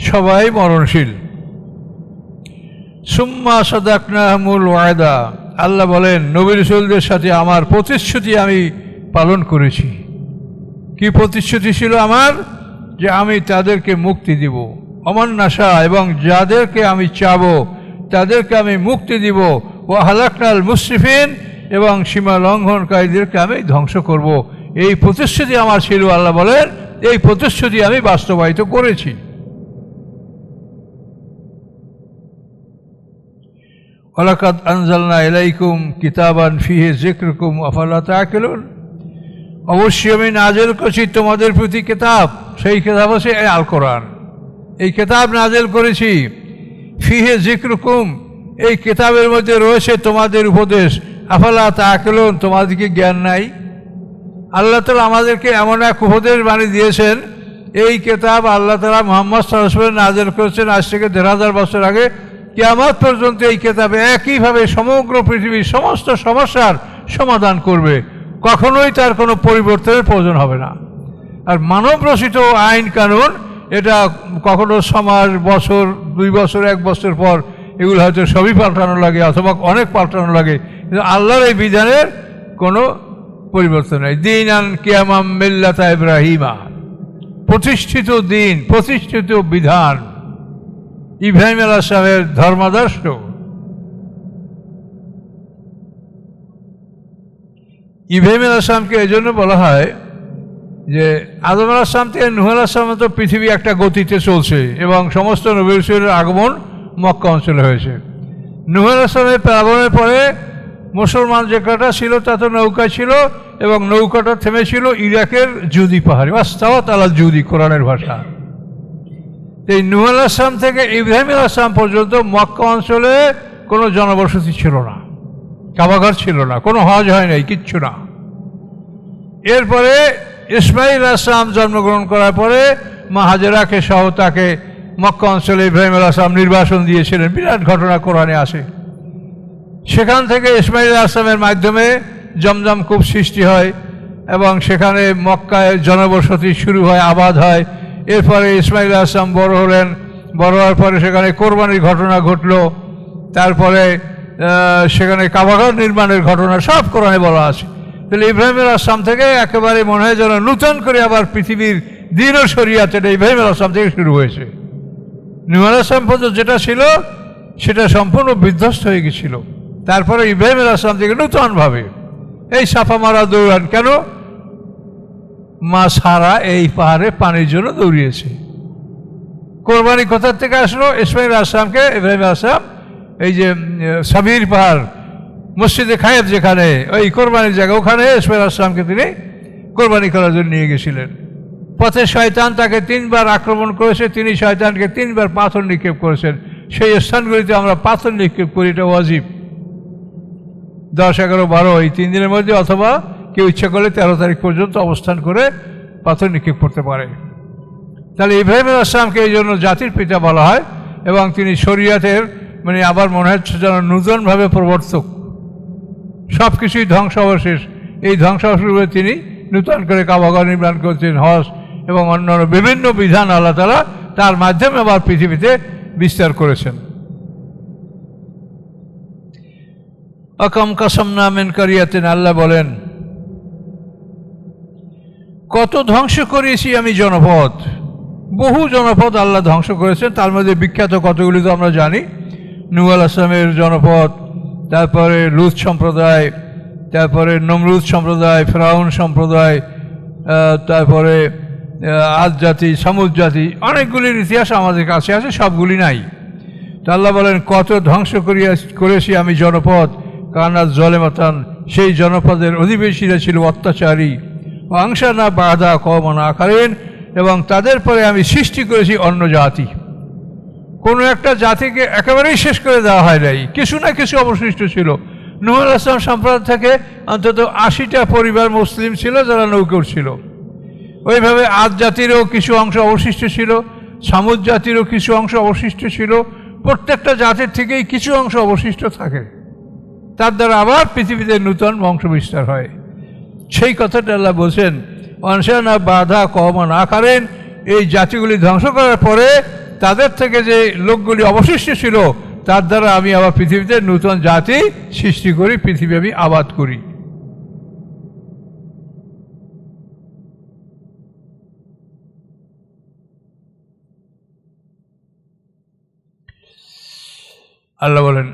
Speaker 1: সবাই মরণশীল। সুম্মা সাদাকনাহুমুল ওয়াদা, আল্লাহ বলেন নবী রাসূলদের সাথে আমার প্রতিশ্রুতি আমি পালন করেছি। কি প্রতিশ্রুতি ছিল আমার? যে আমি তাদেরকে মুক্তি দিব, অমান নাশা, এবং যাদেরকে আমি চাবো তাদেরকে আমি মুক্তি দিব। ও হালাকনাল মুসরিফিন, এবং সীমা লঙ্ঘনকারীদেরকে আমি ধ্বংস করব। এই প্রতিশ্রুতি আমার ছিল। আল্লাহ বলেন এই প্রতিশ্রুতি আমি বাস্তবায়িত করেছি। ওয়ালাকাদ আনজালনা ইলাইকুম কিতাবান ফিহি যিকরুকুম আফালা তাআকিলুন, অবশ্যই আমি নাযিল করেছি তোমাদের প্রতি কিতাব, সেই কিতাব হচ্ছে আল কোরআন। এই কিতাব নাযিল করেছি, ফিহি যিকরুকুম, এই কিতাবের মধ্যে রয়েছে তোমাদের উপদেশ। আফালা তাআকিলুন, তোমাদের কি জ্ঞান নাই? আল্লাহ তাআলা আমাদেরকে এমন এক উপদেশ বাণী দিয়েছেন, এই কিতাব আল্লাহ তাআলা মুহাম্মদ সাল্লাল্লাহু আলাইহি ওয়াসাল্লাম নাযিল করেছেন আজ থেকে ১৫০০ বছর আগে। কিয়ামত পর্যন্ত এই কিতাবে একইভাবে সমগ্র পৃথিবীর সমস্ত সমস্যার সমাধান করবে, কখনোই তার কোনো পরিবর্তনের প্রয়োজন হবে না। আর মানব রচিত আইন কানুন এটা কখনো সমাজ, বছর, ২ বছর, ১ বছর পর এগুলো হয়তো সবই পাল্টানো লাগে অথবা অনেক পাল্টানো লাগে, কিন্তু আল্লাহর এই বিধানের কোনো পরিবর্তন নেই। দীনান কিয়ামাম মিল্লাতা ইব্রাহিমা, প্রতিষ্ঠিত দিন, প্রতিষ্ঠিত বিধান, ইব্রাহিম আলাইহিস সালামের ধর্মাদর্শ। ইব্রাহিম আলাইহিস সালামকে এই জন্য বলা হয় যে আদম আলাইহিস সালাম থেকে নূহ আলাইহিস সালাম তো পৃথিবী একটা গতিতে চলছে এবং সমস্ত নবী রাসূলের আগমন মক্কা অঞ্চলে হয়েছে। নূহ আলাইহিস সালামের প্লাবনের পরে মুসলমান যে কটা ছিল তা তো নৌকা ছিল, এবং নৌকাটা থেমেছিল ইরাকের জুদি পাহাড়ে, ওয়াস্তাওয়াত আলাল জুদি, কোরআনের ভাষা। এই নূহ আলাইহিস সালাম থেকে ইব্রাহিম আলাইহিস সালাম পর্যন্ত মক্কা অঞ্চলে কোনো জনবসতি ছিল না, কাবাঘর ছিল না, কোনো হজ হয় নাই, কিচ্ছু না। এরপরে ইসমাঈল আলাইহিস সালাম জন্মগ্রহণ করার পরে মা হাজেরাকে সহ তাকে মক্কা অঞ্চলে ইব্রাহিম আলাইহিস সালাম নির্বাসন দিয়েছিলেন, বিরাট ঘটনা কোরআনে আসে। সেখান থেকে ইসমাঈল আলাইহিস সালামের মাধ্যমে জমজম কূপ সৃষ্টি হয়, এবং সেখানে মক্কায় জনবসতি শুরু হয়, আবাদ হয়। এরপরে ইসমাইল আলাইহিস সালাম বড় হলেন, বড় হওয়ার পরে সেখানে কোরবানির ঘটনা ঘটলো, তারপরে সেখানে কাবাঘর নির্মাণের ঘটনা সব কোরআনে বলা আছে। তাহলে ইব্রাহিম আলাইহিস সালাম থেকে একেবারে মনে হয় যেন নূতন করে আবার পৃথিবীর দিন ও শরিয়াত এটা ইব্রাহিম আলাইহিস সালাম থেকে শুরু হয়েছে। নূহ আলাইহিস সালাম পর্যন্ত যেটা ছিল সেটা সম্পূর্ণ বিধ্বস্ত হয়ে গেছিল। তারপরে ইব্রাহিম আলাইহিস সালাম থেকে নূতনভাবে এই সাফা মারা দৌড়ান কেন? মা সারা এই পাহাড়ে পানির জন্য দৌড়িয়েছে। কোরবানি কোথার থেকে আসলো? ইসমাইল আলাইহিস সালামকে ইব্রাহিম আলাইহিস সালাম এই যে সাবির পাহাড়, মসজিদে খায়েব যেখানে ওই কোরবানির জায়গা, ওখানে ইসমাইল আলাইহিস সালামকে তিনি কোরবানি করার জন্য নিয়ে গেছিলেন। পথে শয়তান তাকে 3 বার আক্রমণ করেছে, তিনি শয়তানকে 3 বার পাথর নিক্ষেপ করেছেন। সেই স্থানগুলিতে আমরা পাথর নিক্ষেপ করি, এটা ওয়াজিব। 10, 11, 12 এই 3 দিনের মধ্যে, অথবা কেউ ইচ্ছা করলে 13 তারিখ পর্যন্ত অবস্থান করে পাথর নিক্ষেপ করতে পারে। তাহলে ইব্রাহিম আলাইহিস সালামকে এই জন্য জাতির পিতা বলা হয়, এবং তিনি শরিয়াতের মানে আবার মনে হচ্ছে যেন নূতনভাবে প্রবর্তক। সব কিছুই ধ্বংসাবশেষ, এই ধ্বংসাবশেষগুলো তিনি নূতন করে কাবাঘর নির্মাণ করছেন, হজ এবং অন্যান্য বিভিন্ন বিধান আল্লাহ তাআলা তার মাধ্যমে আবার পৃথিবীতে বিস্তার করেছেন। আকাম কাসামনা মিন কারিয়াতিন, আল্লাহ বলেন কত ধ্বংস করেছি আমি জনপদ। বহু জনপদ আল্লাহ ধ্বংস করেছেন, তার মধ্যে বিখ্যাত কতগুলি তো আমরা জানি। নূহ আলাইহিস সালামের জনপদ, তারপরে লূত সম্প্রদায়, তারপরে নমরুদ সম্প্রদায়, ফিরআউন সম্প্রদায়, তারপরে আদ জাতি, সামুদ জাতি, অনেকগুলির ইতিহাস আমাদের কাছে আছে, সবগুলি নাই। তো আল্লাহ বলেন কত ধ্বংস করেছি আমি জনপদ, কানাত জলেমাতান, সেই জনপদের অধিবেশীরা ছিল অত্যাচারী। আংশানা বাদা কওমান আখারিন, এবং তাদের পরে আমি সৃষ্টি করেছি অন্য জাতি। কোনো একটা জাতিকে একেবারেই শেষ করে দেওয়া হয় নাই, কিছু না কিছু অবশিষ্ট ছিল। নূহ আলাইহিস সালাম সম্প্রদায় থেকে অন্তত 80টা পরিবার মুসলিম ছিল যারা নৌকর ছিল। ওইভাবে আদ জাতিরও কিছু অংশ অবশিষ্ট ছিল, সামুদ জাতিরও কিছু অংশ অবশিষ্ট ছিল। প্রত্যেকটা জাতির থেকেই কিছু অংশ অবশিষ্ট থাকে, তার দ্বারা আবার পৃথিবীতে নূতন বংশ বিস্তার হয়। সেই কথাটা আল্লাহ বলছেন অনশানা বাধা কওমান আখারিন, এই জাতিগুলি ধ্বংস করার পরে তাদের থেকে যে লোকগুলি অবশিষ্ট ছিল তার দ্বারা আমি আবার পৃথিবীতে নূতন জাতি সৃষ্টি করি, পৃথিবী আমি আবাদ করি। আল্লাহ বলেন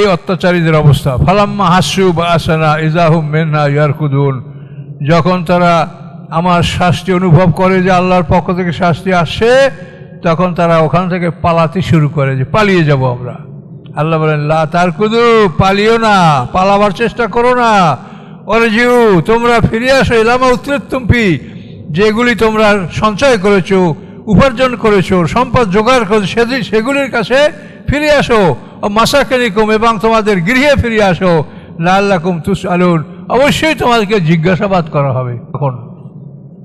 Speaker 1: এই অত্যাচারীদের অবস্থা, ফালাম্মা হাসু বা আসানা ইজাহুম মিনহা ইয়ারকুদুন, যখন তারা আমার শাস্তি অনুভব করে যে আল্লাহর পক্ষ থেকে শাস্তি আসছে, তখন তারা ওখান থেকে পালাতে শুরু করে যে পালিয়ে যাব আমরা। আল্লাহ বলেন লা তারকুদু, পালিও না, পালাবার চেষ্টা করো না। অরজিউ, তোমরা ফিরে আসো, ইলামা উতরিতুমফি, যেগুলি তোমরা সঞ্চয় করেছো, উপার্জন করেছো, সম্পদ জোগাড় করেছো, সেগুলির কাছে ফিরে আসো। ও মাসাকিনিকুম, এবং তোমাদের গৃহে ফিরে আসো। লাআল্লাকুম তুসআলুন, অবশ্যই তোমাদেরকে জিজ্ঞাসাবাদ করা হবে। তখন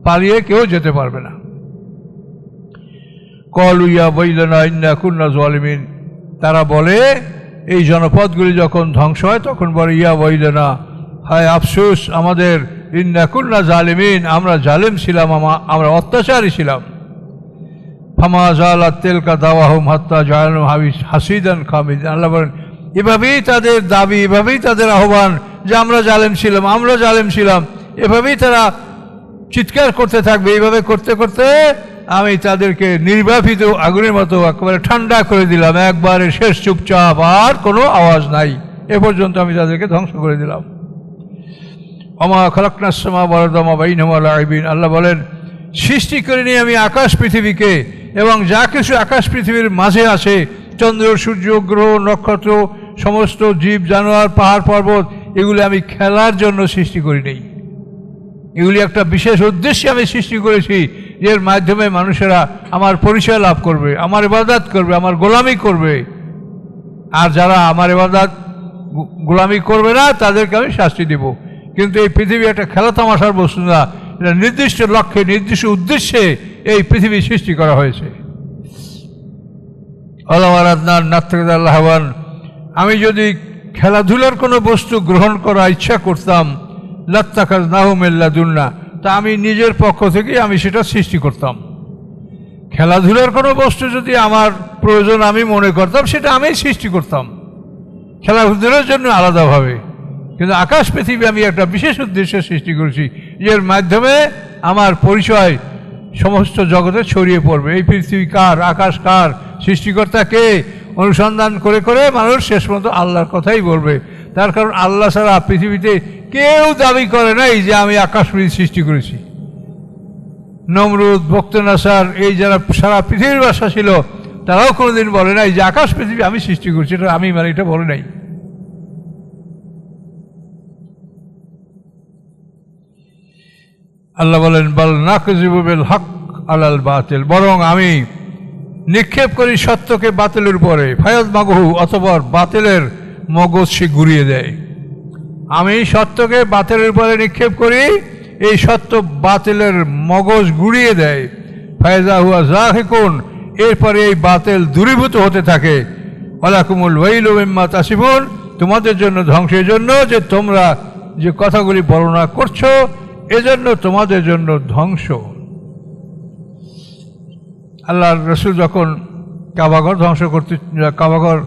Speaker 1: পালিয়ে কেউ যেতে পারবে না। ক্বালু ইয়া ওয়াইলানা ইন্না কুন্না যালিমিন, তারা বলে এই জনপদগুলি যখন ধ্বংস হয় তখন বলে ইয়া ওয়াইলানা, হায় আফসোস আমাদের, ইন্না কুন্না জালিমিন, আমরা জালিম ছিলাম, আমরা অত্যাচারী ছিলাম। ফামা জালাত তিলকা দাওয়াহুম হাত্তা জাআলু হাসিদান খামিদান, আল্লাহ বলেন এভাবেই তাদের দাবি, এভাবেই তাদের আহ্বান যে আমরা জালিম ছিলাম, আমরা জালিম ছিলাম, এভাবেই তারা চিৎকার করতে থাকবে। এইভাবে করতে করতে আমি তাদেরকে নির্বাপিত আগুনের মতো একেবারে ঠান্ডা করে দিলাম, একবারে শেষ, চুপচাপ, আর কোনো আওয়াজ নাই, এ পর্যন্ত আমি তাদেরকে ধ্বংস করে দিলাম। ওমা খালাকনাস সামা ওয়াল আরদা ওয়া বাইনাহুমা লাঈবিন, আল্লাহ বলেন সৃষ্টি করিনি আমি আকাশ পৃথিবীকে এবং যা কিছু আকাশ পৃথিবীর মাঝে আছে, চন্দ্র, সূর্য, গ্রহ, নক্ষত্র, সমস্ত জীব জানোয়ার, পাহাড় পর্বত, এগুলি আমি খেলার জন্য সৃষ্টি করি নাই। এগুলি একটা বিশেষ উদ্দেশ্যে আমি সৃষ্টি করেছি, এর মাধ্যমে মানুষেরা আমার পরিচয় লাভ করবে, আমার ইবাদত করবে, আমার গোলামি করবে। আর যারা আমার ইবাদত গোলামি করবে না তাদেরকে আমি শাস্তি দেব। কিন্তু এই পৃথিবী একটা খেলা তামাশার বস্তু না, এটা নির্দিষ্ট লক্ষ্যে, নির্দিষ্ট উদ্দেশ্যে এই পৃথিবী সৃষ্টি করা হয়েছে। আমি যদি খেলাধুলার কোনো বস্তু গ্রহণ করার ইচ্ছা করতাম লাত্তাখাযনাহু মিন লাদুন্না, তা আমি নিজের পক্ষ থেকে আমি সেটা সৃষ্টি করতাম। খেলাধুলার কোনো বস্তু যদি আমার প্রয়োজন আমি মনে করতাম, সেটা আমি সৃষ্টি করতাম খেলাধুলার জন্য আলাদাভাবে। কিন্তু আকাশ পৃথিবী আমি একটা বিশেষ উদ্দেশ্যে সৃষ্টি করেছি, এর মাধ্যমে আমার পরিচয় সমস্ত জগতে ছড়িয়ে পড়বে। এই পৃথিবী কার, আকাশ কার, সৃষ্টিকর্তা কে, অনুসন্ধান করে করে মানুষ শেষ পর্যন্ত আল্লাহর কথাই বলবে। তার কারণ আল্লাহ ছাড়া পৃথিবীতে কেউ দাবি করে নাই যে আমি আকাশ পৃথিবী সৃষ্টি করেছি। নমরুদ, বক্তনাসার, এই যারা সারা পৃথিবীর বাসা ছিল, তারাও কোনোদিন বলে নাই যে আকাশ পৃথিবী আমি সৃষ্টি করছি, এটা আমি মানে এটা বলে নাই। আল্লাহ বলেন, বাল নাকযিবু বিল হক আলাল বাতিল, বরং আমি নিক্ষেপ করি সত্যকে বাতিলের উপরে, ফায়াযমাগুহু, অথবা বাতিলের মগজ সে ঘুরিয়ে দেয়। আমি সত্যকে বাতিলের উপরে নিক্ষেপ করি, এই সত্য বাতিলের মগজ ঘুরিয়ে দেয়। ফায়জা হুয়া যাহিকুন, এরপরে এই বাতিল দূরীভূত হতে থাকে। ওয়ালাকুমুল ওয়াইলু মিম্মা তাসিফুন, তোমাদের জন্য ধ্বংসের জন্য যে তোমরা যে কথাগুলি বর্ণনা করছো, এজন্য তোমাদের জন্য ধ্বংস। আল্লাহর রসুল যখন কাবাঘর ধ্বংস করতে, কাবাঘর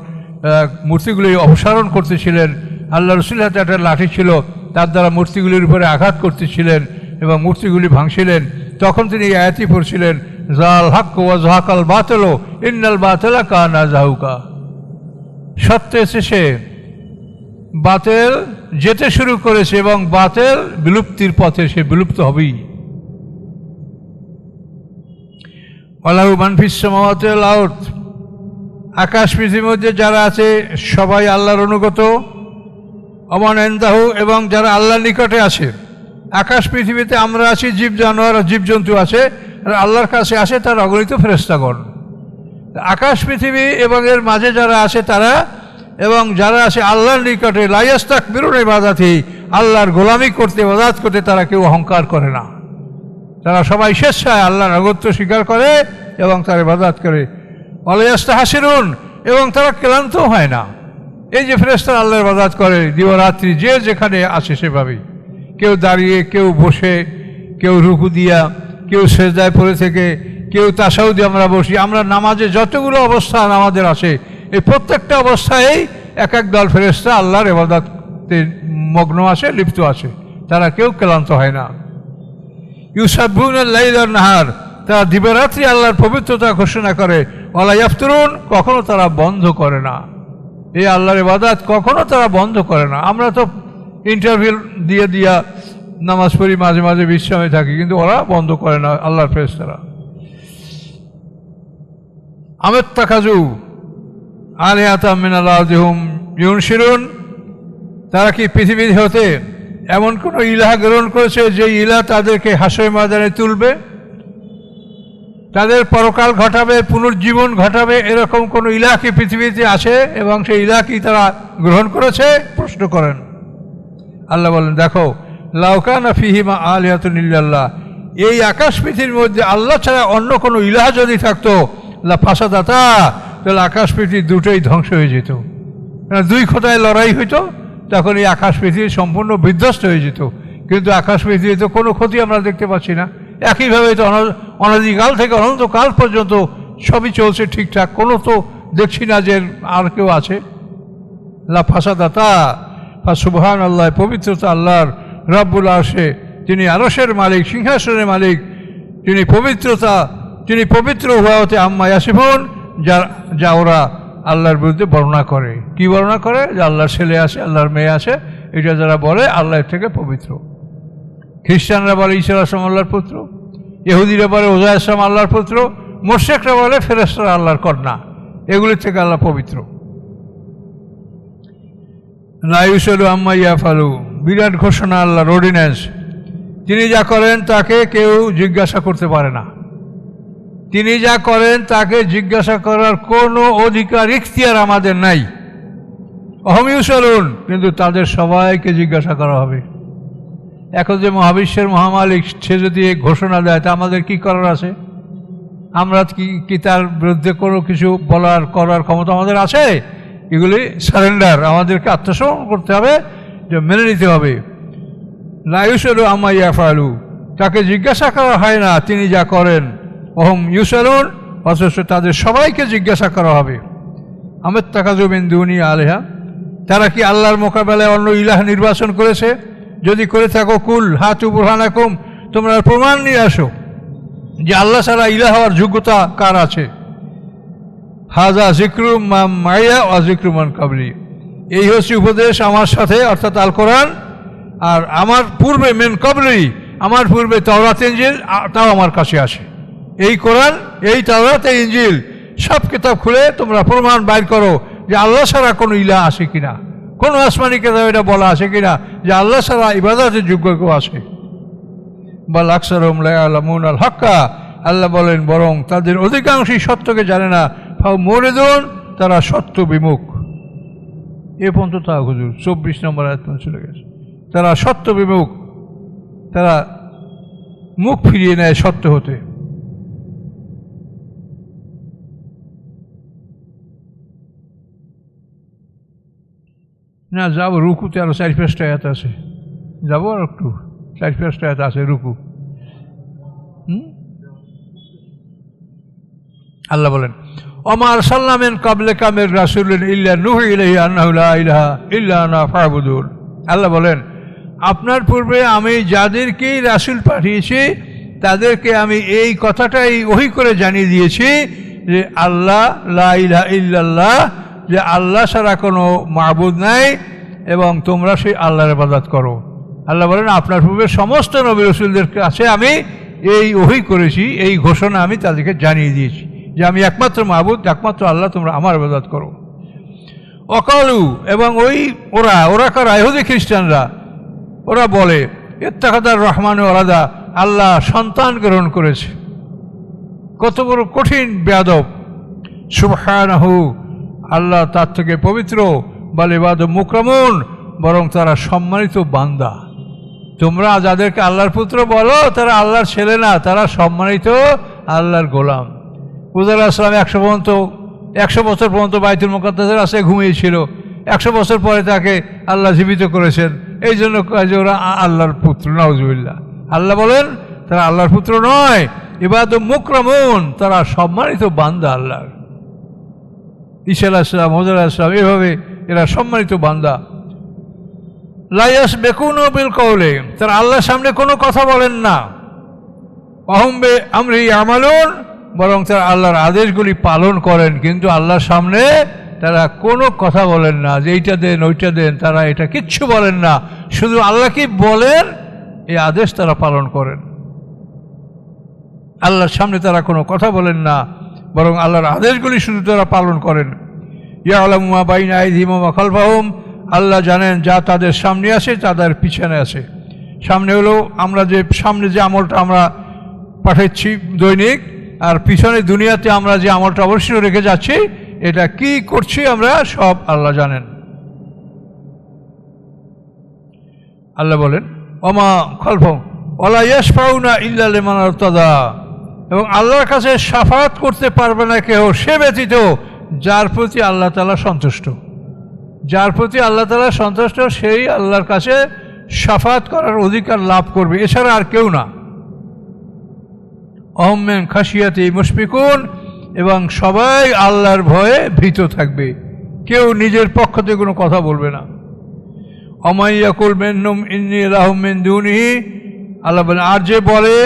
Speaker 1: মূর্তিগুলি অপসারণ করতেছিলেন, আল্লাহ রসুলের হাতে একটা লাঠি ছিল, তার দ্বারা মূর্তিগুলির উপরে আঘাত করতেছিলেন এবং মূর্তিগুলি ভাঙছিলেন। তখন তিনি এই আয়াতই পড়ছিলেন, জাল হক ওয়া যাহাকাল বাতিল ইন্নাল বাতিলা কানা যাহুকা। সত্য এসেছে, বাতিল যেতে শুরু করেছে এবং বাতিল বিলুপ্তির পথে, সে বিলুপ্ত হবেই। ওয়ালাহু মান ফিস সামাওয়াতি ওয়াল আরদ, আকাশ পৃথিবীর মধ্যে যারা আছে সবাই আল্লাহর অনুগত। ওমান ইনদাহু, এবং যারা আল্লাহর নিকটে আছে। আকাশ পৃথিবীতে আমরা আছি, জীব জানোয়ার জীবজন্তু আছে, আর আল্লাহর কাছে আসে তার অগণিত ফেরেশতাগণ। আকাশ পৃথিবী এবং এর মাঝে যারা আছে তারা, এবং যারা আছে আল্লাহর নিকটে, লা ইস্তাকবিরুনা ইবাদাতি, আল্লাহর গোলামি করতে, ইবাদত করতে তারা কেউ অহংকার করে না। তারা সবাই স্বেচ্ছায় আল্লাহর আনুগত্য স্বীকার করে এবং তার ইবাদত করে। ওয়ালা ইস্তাহসিরুন, এবং তারা ক্লান্ত হয় না। এই যে ফেরেশতারা আল্লাহর ইবাদত করে দিবারাত্রি, যে যেখানে আছে সেভাবেই, কেউ দাঁড়িয়ে, কেউ বসে, কেউ রুকু দিয়া, কেউ সেজদায় পড়ে থেকে, কেউ তাশাহুদে আমরা বসি। আমরা নামাজে যতগুলো অবস্থান আমাদের আছে, এই প্রত্যেকটা অবস্থায় এক এক দল ফেরেশতা আল্লাহর ইবাদতে মগ্ন আছে, লিপ্ত আছে, তারা কেউ ক্লান্ত হয় না। ইউসাব্বিহুনাল লাইলা ওয়ান নাহার, তারা দিবারাত্রি আল্লাহর পবিত্রতা ঘোষণা করে। ওয়ালা ইয়াফতুরুন, কখনো তারা বন্ধ করে না। এই আল্লাহর ইবাদত কখনো তারা বন্ধ করে না। আমরা তো ইন্টারভিউ দিয়ে দিয়া নামাজ পড়ি, মাঝে মাঝে বিশ্রামে থাকি, কিন্তু ওরা বন্ধ করে না আল্লাহর ফেরেশতারা। আমাত্তাখাযু আলিহাতাম মিনাল আরদি হুম ইউনশিরুন, তারা কি পৃথিবী হতে এমন কোন ইলাহ গ্রহণ করেছে যে ইলাহ তাদেরকে হাসরের ময়দানে তুলবে, তাদের পরকাল ঘটাবে, পুনর্জীবন ঘটাবে? এরকম কোন ইলাহ কি পৃথিবীতে আছে এবং সেই ইলাহ কি তারা গ্রহণ করেছে? প্রশ্ন করেন। আল্লাহ বলেন, দেখো, লাউ কানা ফীহিমা আলিহাতুন ইল্লাল্লাহ, এই আকাশ পৃথিবীর মধ্যে আল্লাহ ছাড়া অন্য কোনো ইলাহ যদি থাকতো, লা ফাসাদাতা, তাহলে আকাশ পৃথিবী দুটোই ধ্বংস হয়ে যেত। দুই খোদায় লড়াই হইতো, তখন এই আকাশ পৃথিবী সম্পূর্ণ বিধ্বস্ত হয়ে যেত। কিন্তু আকাশ পৃথিবীতে কোনো ক্ষতি আমরা দেখতে পাচ্ছি না। একইভাবে তো অনাদিকাল থেকে অনন্তকাল পর্যন্ত সবই চলছে ঠিকঠাক, কোনো তো দেখছি না যে আর কেউ আছে। লা ফাসাদাতা, সুবহানাল্লাহ, পবিত্রতা আল্লাহর, রব্বুল আরশে, তিনি আরশের মালিক, সিংহাসনের মালিক, তিনি পবিত্রতা, তিনি পবিত্র হওয়াতে আম্মা ইয়াসিফুন, যা ওরা আল্লাহর বিরুদ্ধে বর্ণনা করে। কি বর্ণনা করে? যে আল্লাহর ছেলে আছে, আল্লাহর মেয়ে আছে, এটা যারা বলে আল্লাহর থেকে পবিত্র। খ্রিস্টানরা বলে ঈসা আলাইহিস আল্লাহর পুত্র, ইহুদিরা বলে উজাইর ইসলাম আল্লাহর পুত্র, মুশরিকরা বলে ফেরেশতারা আল্লাহর কন্যা। এগুলির থেকে আল্লাহ পবিত্র। লা ইউসালু আম্মা ইয়াফালু, বিরাট ঘোষণা আল্লাহর, অর্ডিন্যান্স। তিনি যা করেন তাকে কেউ জিজ্ঞাসা করতে পারে না। তিনি যা করেন তাকে জিজ্ঞাসা করার কোনো অধিকার, ইখতিয়ার আমাদের নাই। অহম ইউসালুন, কিন্তু তাদের সবাইকে জিজ্ঞাসা করা হবে। এখন যে মহাবিশ্বের মহামালিক, সে যদি ঘোষণা দেয়, তা আমাদের কি করার আছে? আমরা কি তার বিরুদ্ধে কোনো কিছু বলার, করার ক্ষমতা আমাদের আছে? এগুলি সারেন্ডার, আমাদেরকে আত্মসমর্পণ করতে হবে, যে মেনে নিতে হবে। লা ইউসালু আম্মা ইয়াফআলু, তাকে জিজ্ঞাসা করা হয় না তিনি যা করেন। ওহুম ইউসালুন, অথচ তাদের সবাইকে জিজ্ঞাসা করা হবে। আমিত্তাখাযু মিন দুনি আলিহা, তারা কি আল্লাহর মোকাবেলায় অন্য ইলাহ নির্বাচন করেছে? যদি করে থাকো কুল হাতু বুরহানাকুম, তোমরা প্রমাণ নিয়ে আসো যে আল্লাহ ছাড়া ইলাহ হওয়ার যোগ্যতা কার আছে। হাজা জিক্রু মাইয়া ওয়া জিক্রু মান কাবলি, এই হচ্ছে উপদেশ আমার সাথে অর্থাৎ আল কোরআন, আর আমার পূর্বে মেন কাবলি, আমার পূর্বে তাওরাত ইনজিল তাও আমার কাছে আসে। এই কোরআন, এই তাওরাত, এই ইনজিল সব কিতাব খুলে তোমরা প্রমাণ বাইর করো যে আল্লাহ ছাড়া কোনো ইলাহ আছে কিনা, কোনো আসমানি কিতাব এটা বলা আছে কিনা যে আল্লাহ ছাড়া ইবাদতের যোগ্য কেউ আছে। বাল আকসারুহুম লা ইয়ালামুন আল হাক্কা, আল্লাহ বলেন বরং তাদের অধিকাংশই সত্যকে জানে না। ফাও মুরিদুন, তারা সত্য বিমুখ। এ পর্যন্ত তা হুজুর 24 নম্বর আয়াত চলে গেছে। তারা সত্য বিমুখ, তারা মুখ ফিরিয়ে নেয় সত্য হতে। না যাবো রুকুতে, আরো 4-5টা আয়াত আছে, যাবো আর একটু 4-5টা আয়াত আছে রুকু। আল্লাহ বলেন ওমা আরসালনা মিন ক্বাবলিকা মির রাসূলিন ইল্লা নূহি ইলাইহি আন্নাহু লা ইলাহা ইল্লা আনা ফা'বুদুন। আল্লাহ বলেন আপনার পূর্বে আমি যাদেরকে রাসূল পাঠিয়েছি তাদেরকে আমি এই কথাটাই ওহী করে জানিয়ে দিয়েছি যে আল্লাহ লা ইলাহা ইল্লাল্লাহ, যে আল্লাহ ছাড়া কোনো মাবুদ নাই এবং তোমরা সেই আল্লাহর ইবাদত করো। আল্লাহ বলেন আপনার পূর্বে সমস্ত নবী রাসূলদের কাছে আমি এই ওহী করেছি, এই ঘোষণা আমি তাদেরকে জানিয়ে দিয়েছি যে আমি একমাত্র মাবুদ, একমাত্র আল্লাহ, তোমরা আমার ইবাদত করো। অকালু, এবং ওরা কারা? ইহুদি খ্রিস্টানরা। ওরা বলে ইত্তাখাযার রহমানু ওয়ালাদা, আল্লাহ সন্তান গ্রহণ করেছে। কত বড় কঠিন বেয়াদব! সুবহানাহু, আল্লাহ তার থেকে পবিত্র। বলে ইবাদু মুকরামুন, বরং তারা সম্মানিত বান্দা। তোমরা যাদেরকে আল্লাহর পুত্র বলো তারা আল্লাহর ছেলে না, তারা সম্মানিত আল্লাহর গোলাম। মুসা আলাইহিস সালাম 100 বছর পর্যন্ত বাইতুল মুকাদ্দাসের আশায় ঘুমিয়েছিল। 100 বছর পরে তাকে আল্লাহ জীবিত করেছেন, এই জন্য যে ওরা আল্লাহর পুত্র। নাউজুবিল্লাহ। আল্লাহ বলেন তারা আল্লাহর পুত্র নয়, ইবাদু মুকরামুন, তারা সম্মানিত বান্দা আল্লাহর। ঈসা আলাইহিস সালাম, মুসা আলাইহিস সালাম, এভাবে এরা সম্মানিত বান্দা। লা ইয়াসবিকুনা বিল কওলি, তারা আল্লাহর সামনে কোনো কথা বলেন না। ওয়াহুম বিআমরিহি ইয়ামালুন, বরং তারা আল্লাহর আদেশগুলি পালন করেন, কিন্তু আল্লাহর সামনে তারা কোনো কথা বলেন না যে এইটা দেন ওইটা দেন, তারা এটা কিচ্ছু বলেন না। শুধু আল্লাহ কি বলেন এই আদেশ তারা পালন করেন। আল্লাহর সামনে তারা কোনো কথা বলেন না, বরং আল্লাহর আদেশগুলি শুধু তারা পালন করেন। ইয়ালামু মা বাইনা আইদিহিম ওয়া মা খালফাহুম, আল্লাহ জানেন যা তাদের সামনে আছে তাদের পিছনে আছে। সামনে হলো আমরা যে সামনে যে আমলটা আমরা পাঠাচ্ছি দৈনিক, আর পিছনে দুনিয়াতে আমরা যে আমলটা অবশ্যই রেখে যাচ্ছি, এটা কি করছি আমরা সব আল্লাহ জানেন। আল্লাহ বলেন ওমা খালফাহুম ওয়ালা ইয়াশফাউনা ইল্লা লিমান ইরতাদা, এবং আল্লাহর কাছে শাফাত করতে পারবে না কেউ সে ব্যতীত যার প্রতি আল্লাহ তাআলা সন্তুষ্ট। যার প্রতি আল্লাহ তাআলা সন্তুষ্ট সেই আল্লাহর কাছে শাফাত করার অধিকার লাভ করবে, এছাড়া আর কেউ না। ওহুম মিন খাশিয়াতি মুশফিকুন, এবং সবাই আল্লাহর ভয়ে ভীত থাকবে, কেউ নিজের পক্ষ থেকে কোনো কথা বলবে না। ওমাই ইয়াকুল মিনহুম ইন্নী ইলাহুম মিন দুনিহি, আল্লাহ বলেন আর যে বলে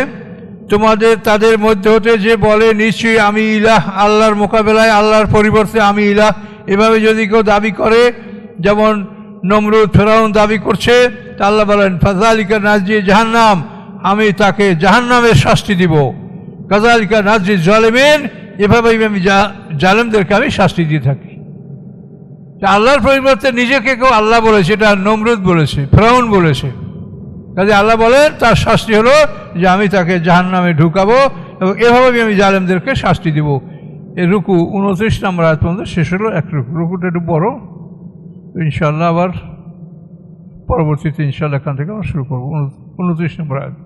Speaker 1: তাদের মধ্যে হতে যে বলে নিশ্চয়ই আমি ইলাহ, আল্লাহর মোকাবেলায় আল্লাহর পরিবর্তে আমি ইলাহ, এভাবে যদি কেউ দাবি করে, যেমন নমরুদ ফেরাউন দাবি করছে, তা আল্লাহ বলেন ফাযালিকা নাজজি জাহান্নাম, আমি তাকে জাহান্নামের শাস্তি দিব। কাযালিকা নাজজি জালিমিন, এভাবেই আমি জালেমদেরকে আমি শাস্তি দিয়ে থাকি। আল্লাহর পরিবর্তে নিজেকে কেউ আল্লাহ বলেছে, এটা নমরুদ বলেছে, ফেরাউন বলেছে। কাজে আল্লাহ বলেন তার শাস্তি হলো যে আমি তাকে জাহান্নামে ঢুকাবো, এবং এভাবেই আমি জালেমদেরকে শাস্তি দিব। এই রুকু 29 নম্বর আয়াত পর্যন্ত শেষ হলো। এক রুকুটা একটু বড়, ইনশাআল্লাহ আবার পরবর্তীতে ইনশাআল্লাহ এখান থেকে আমরা শুরু করবো 29 নম্বর আয়াত।